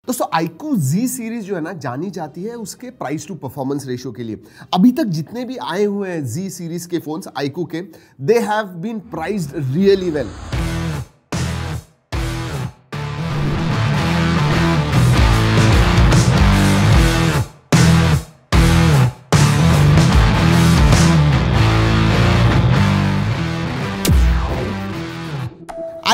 दोस्तों iQOO Z series जो है ना जानी जाती है उसके प्राइस टू परफॉर्मेंस रेशियो के लिए। अभी तक जितने भी आए हुए हैं Z सीरीज के फोन्स iQOO के, they have been priced really well.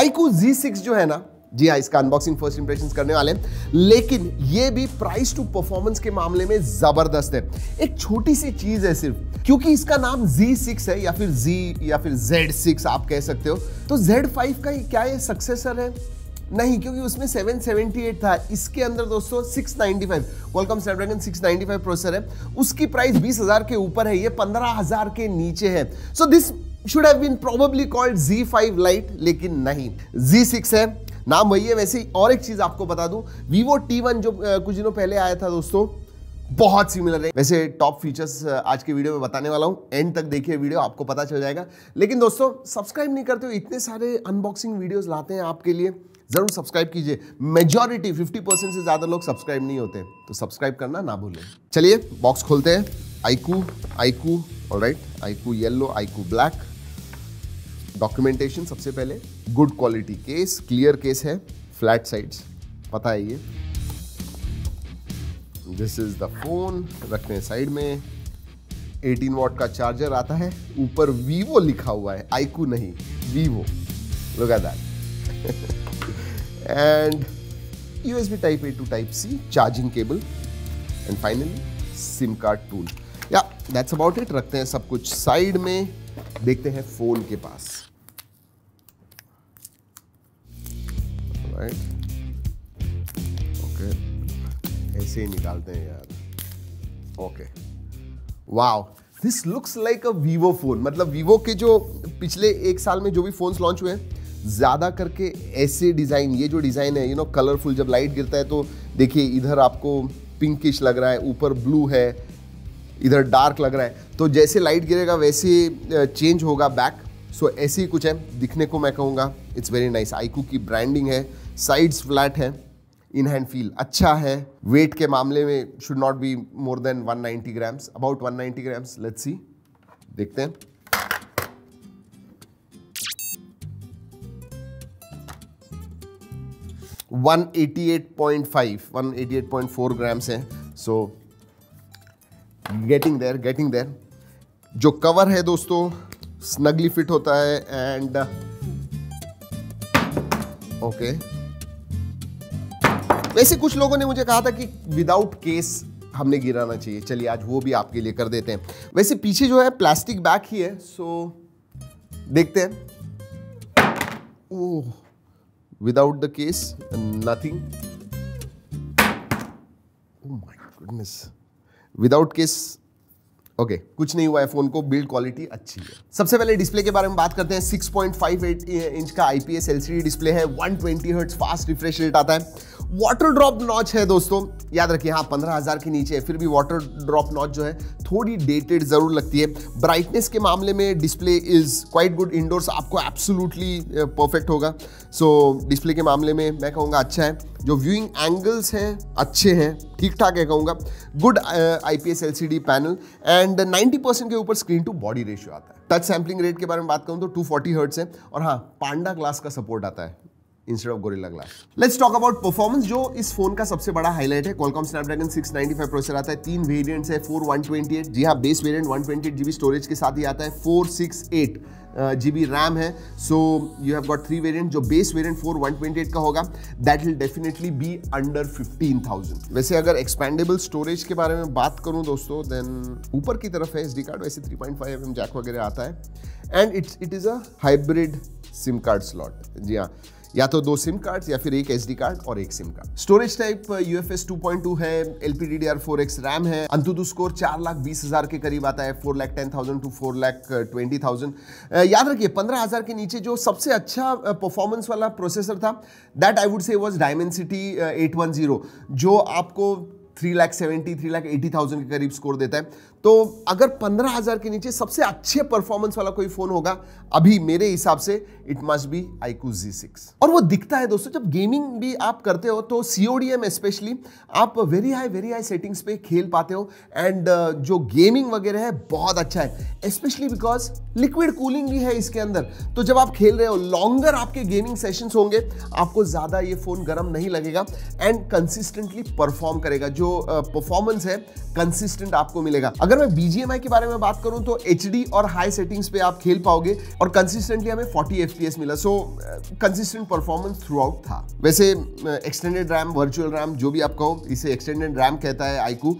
iQOO Z6 जो है ना, जी हाँ, इसका अनबॉक्सिंग फर्स्ट इंप्रेशंस करने वाले हैं, लेकिन ये भी प्राइस टू परफॉर्मेंस के मामले में जबरदस्त है। एक छोटी सी चीज है सिर्फ, क्योंकि इसका नाम Z6 है या फिर Z या फिर Z6 आप कह सकते हो, तो Z5 का क्या ये सक्सेसर है? नहीं, क्योंकि उसमें 778 था, इसके अंदर दोस्तों 695 Qualcomm Snapdragon 695 प्रोसेसर है, उसकी प्राइस 20,000 के ऊपर है, ये 15,000 के नीचे है। So this should have been probably called Z5 Lite, लेकिन नहीं, Z6 है, नाम वही है। वैसे ही और एक चीज आपको बता दूं, Vivo T1 जो कुछ दिनों पहले आया था दोस्तों, बहुत सिमिलर है। वैसे टॉप फीचर्स आज के वीडियो में बताने वाला हूं, एंड तक देखिए वीडियो, आपको पता चल जाएगा। लेकिन दोस्तों सब्सक्राइब नहीं करते हो, इतने सारे अनबॉक्सिंग वीडियोस लाते हैं आपके लिए, जरूर सब्सक्राइब कीजिए। मेजॉरिटी 50% से ज्यादा लोग सब्सक्राइब नहीं होते, तो सब्सक्राइब करना ना भूलें। चलिए बॉक्स खोलते हैं। iQOO alright, iQOO yellow, iQOO black. Documentation सबसे पहले, good quality case, clear case है, फ्लैट साइड्स, पता है ये। दिस इज द फोन, रखते हैं साइड में। 18 वॉट का चार्जर आता है, ऊपर वीवो लिखा हुआ है, iQOO नहीं, Vivo, look at that. And USB type A to type C charging cable, and finally SIM card tool. या दैट्स अबाउट इट। रखते हैं सब कुछ साइड में, देखते हैं फोन के पास। ओके, ऐसे ही निकालते हैं यार। Okay, wow, this looks like a Vivo phone. मतलब वीवो के जो पिछले एक साल में जो भी फोन्स लॉन्च हुए हैं, ज्यादा करके ऐसे डिजाइन, ये जो डिजाइन है, कलरफुल, जब लाइट गिरता है तो देखिए इधर आपको पिंकिश लग रहा है, ऊपर ब्लू है, इधर डार्क लग रहा है, तो जैसे लाइट गिरेगा वैसे चेंज होगा बैक। सो ऐसे ही कुछ है दिखने को, मैं कहूँगा इट्स वेरी नाइस। iQOO की ब्रांडिंग है, साइड्स फ्लैट है, इन हैंड फील अच्छा है। वेट के मामले में should not be more than 190 grams, about 190 grams. Let's see, देखते हैं। वन 188.4 ग्राम्स है। So getting there. जो कवर है दोस्तों स्नगली फिट होता है, एंड ओके। वैसे कुछ लोगों ने मुझे कहा था कि विदाउट केस हमने गिराना चाहिए, चलिए आज वो भी आपके लिए कर देते हैं। वैसे पीछे जो है प्लास्टिक बैग ही है, सो देखते हैं। Oh, without the case nothing. Oh my goodness, without case okay, कुछ नहीं हुआ है, फोन को बिल्ड क्वालिटी अच्छी है। सबसे पहले डिस्प्ले के बारे में बात करते हैं। 6.58 इंच का IPS LCD डिस्प्ले है, 120 हर्ट्ज फास्ट रिफ्रेश रेट आता है, वाटर ड्रॉप नॉच है दोस्तों, याद रखिए। हाँ, 15,000 के नीचे है, फिर भी वाटर ड्रॉप नॉच जो है थोड़ी डेटेड जरूर लगती है। ब्राइटनेस के मामले में display is quite good, indoors आपको एब्सोल्युटली परफेक्ट होगा। सो डिस्प्ले के मामले में मैं कहूँगा अच्छा है। जो व्यूइंग एंगल्स हैं अच्छे हैं, ठीक ठाक है कहूँगा। Good IPS LCD panel, and 90% के ऊपर स्क्रीन टू बॉडी रेशियो आता है। टच सैम्पलिंग रेट के बारे में बात करूँ तो 240 हर्ट्ज है, और हाँ, पांडा ग्लास का सपोर्ट आता है instead of gorilla glass. Let's talk about performance, जो इस फोन का सबसे बड़ा हाईलाइट है। Qualcomm Snapdragon 695 प्रोसेसर आता है, 3 वेरिएंट्स है, 4 128, जी हाँ, बेस वेरिएंट 128 GB स्टोरेज के साथ ही आता है, 468 GB रैम है। So you have got 3 variant. जो बेस वेरिएंट 4 128 का होगा, that will definitely be under 15,000। वैसे अगर एक्सपेंडेबल स्टोरेज के बारे में बात करूं दोस्तों, देन ऊपर की तरफ है SD कार्ड, वैसे 3.5 mm जैक वगैरह आता है, and it is a hybrid SIM card slot. जी हाँ, या तो 2 सिम कार्ड्स या फिर एक SD कार्ड और एक SIM card. Storage type UFS 2.2 है, LPDDR4X रैम है। अंतुतु स्कोर 4,20,000 के करीब आता है, 4,10,000 to 4,20,000। याद रखिए 15,000 के नीचे जो सबसे अच्छा परफॉर्मेंस वाला प्रोसेसर था, that I would say was Dimensity 810, जो आपको 3,70,000 3,80,000 के करीब स्कोर देता है। तो अगर 15,000 के नीचे सबसे अच्छे परफॉर्मेंस वाला कोई फोन होगा अभी मेरे हिसाब से, it must be iQOO Z6। और वो दिखता है दोस्तों, जब गेमिंग भी आप करते हो तो CODM स्पेशली आप वेरी हाई सेटिंग्स पे खेल पाते हो, एंड जो गेमिंग वगैरह है बहुत अच्छा है, स्पेशली बिकॉज लिक्विड कूलिंग भी है इसके अंदर। तो जब आप खेल रहे हो, लॉन्गर आपके गेमिंग सेशंस होंगे, आपको ज्यादा ये फोन गर्म नहीं लगेगा एंड कंसिस्टेंटली परफॉर्म करेगा। जो परफॉर्मेंस है कंसिस्टेंट आपको मिलेगा। अगर मैं BGMI के बारे में बात करूं तो HD और हाई सेटिंग्स पे आप खेल पाओगे और कंसिस्टेंटली हमें 40 FPS मिला। सो कंसिस्टेंट परफॉर्मेंस थ्रू आउट था। वैसे एक्सटेंडेड रैम, वर्चुअल रैम जो भी आप कहो, इसे एक्सटेंडेड रैम कहता है iQOO,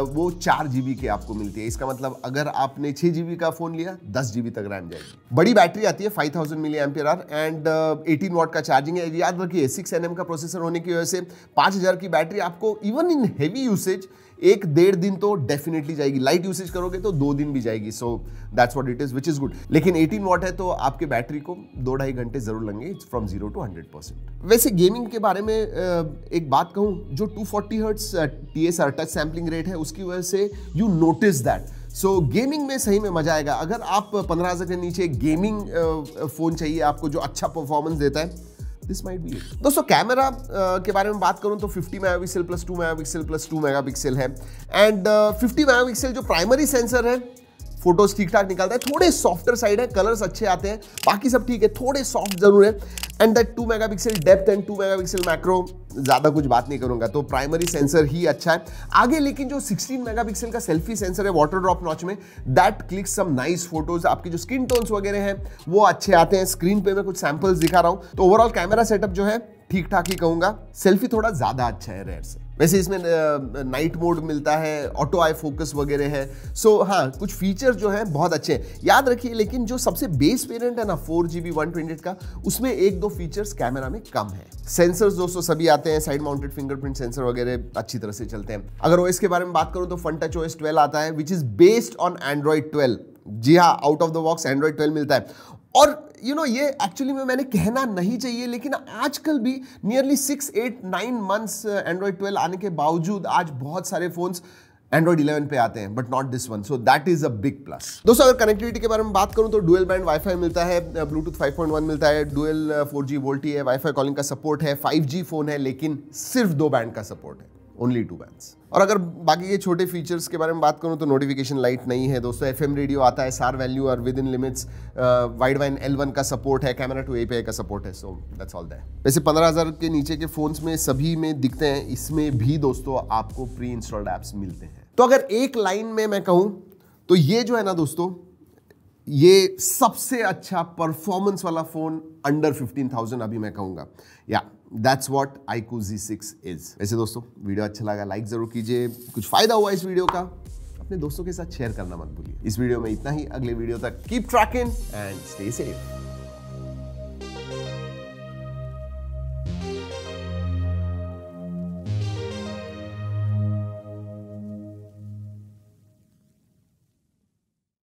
वो 4 GB की आपको मिलती है। इसका मतलब अगर आपने 6 GB का फोन लिया 10 GB तक रैम जाएगी। बड़ी बैटरी आती है 5000 mAh एंड 18 वाट का चार्जिंग है। याद रखिए 6 nm का प्रोसेसर होने की वजह से 5000 की बैटरी आपको इवन इन हेवी यूसेज 1-1.5 दिन तो डेफिनेटली जाएगी। लाइट यूसेज करोगे तो 2 दिन भी जाएगी। So that's what it is, which is good. लेकिन 18 वाट है तो आपके बैटरी को 2-2.5 घंटे जरूर लगेंगे फ्रॉम 0 to 100%। वैसे गेमिंग के बारे में एक बात कहूं, जो 240 hertz TSR touch sampling rate है उसकी वजह से you notice that. So gaming में सही में मजा आएगा। अगर आप 15,000 के नीचे गेमिंग फोन चाहिए आपको जो अच्छा परफॉर्मेंस देता है, दिस माइट बी इट। दोस्तों कैमरा के बारे में बात करूं तो 50 megapixel plus 2 megapixel plus 2 megapixel है एंड 50 मेगापिक्सल जो प्राइमरी सेंसर है फोटोज ठीक ठाक निकालता है। थोड़े सॉफ्टर साइड है, कलर्स अच्छे आते हैं, बाकी सब ठीक है, थोड़े सॉफ्ट जरूर है। And that 2 megapixel depth and 2 megapixel macro, ज्यादा कुछ बात नहीं करूंगा। तो प्राइमरी सेंसर ही अच्छा है आगे। लेकिन जो 16 मेगापिक्सल का सेल्फी सेंसर है वाटर ड्रॉप नॉच में, that clicks some nice photos. आपके जो स्किन टोन्स वगैरह हैं वो अच्छे आते हैं। स्क्रीन पे मैं कुछ सैंपल्स दिखा रहा हूं तो ओवरऑल कैमरा सेटअप जो है ठीक ठाक ही कहूंगा। सेल्फी थोड़ा ज्यादा अच्छा है रेयर से। वैसे इसमें नाइट मोड मिलता है, ऑटो आई फोकस वगैरह है। सो हाँ, कुछ फीचर जो है बहुत अच्छे हैं, याद रखिए। लेकिन जो सबसे बेस वेरिएंट है ना 4GB 128 का, उसमें 1-2 फीचर्स कैमरा में कम है। सेंसर्स दोस्तों सभी आते हैं, साइड माउंटेड फिंगरप्रिंट सेंसर वगैरह अच्छी तरह से चलते हैं। अगर OS के बारे में बात करूं तो FunTouchOS 12 आता है, which is based on Android 12। जी हाँ, out of the box Android 12 मिलता है। और ये एक्चुअली में मैंने कहना नहीं चाहिए, लेकिन आजकल भी नियरली 6, 8, 9 मंथ्स Android 12 आने के बावजूद आज बहुत सारे फोन्स Android 11 पे आते हैं, but not this one. So that is a big plus. दोस्तों अगर कनेक्टिविटी के बारे में बात करूं तो डुअल बैंड वाईफाई मिलता है, ब्लूटूथ 5.1 मिलता है, डुअल 4G वोल्टी है, वाईफाई कॉलिंग का सपोर्ट है, 5G फोन है, लेकिन सिर्फ 2 बैंड का सपोर्ट है, ओनली 2 बैंड्स। और अगर बाकी के छोटे फीचर्स के बारे में बात करूं तो नोटिफिकेशन लाइट नहीं है दोस्तों, FM रेडियो आता है, SAR वैल्यू और with in limits, wide wine L1 का सपोर्ट है, कैमरा टू API का सपोर्ट है। So that's all that. वैसे 15,000 के नीचे के फोन्स में सभी में दिखते हैं, इसमें भी दोस्तों आपको प्री इंस्टॉल्ड ऐप्स मिलते हैं। तो अगर एक लाइन में मैं कहूं तो ये जो है ना दोस्तों, ये सबसे अच्छा परफॉर्मेंस वाला फोन अंडर 15,000 अभी मैं कहूंगा। या that's what iQOO Z6 is. वैसे दोस्तों वीडियो अच्छा लगा लाइक जरूर कीजिए, कुछ फायदा हुआ इस वीडियो का अपने दोस्तों के साथ शेयर करना मत भूलिए। इस वीडियो में इतना ही, अगले वीडियो तक keep trekking and stay safe.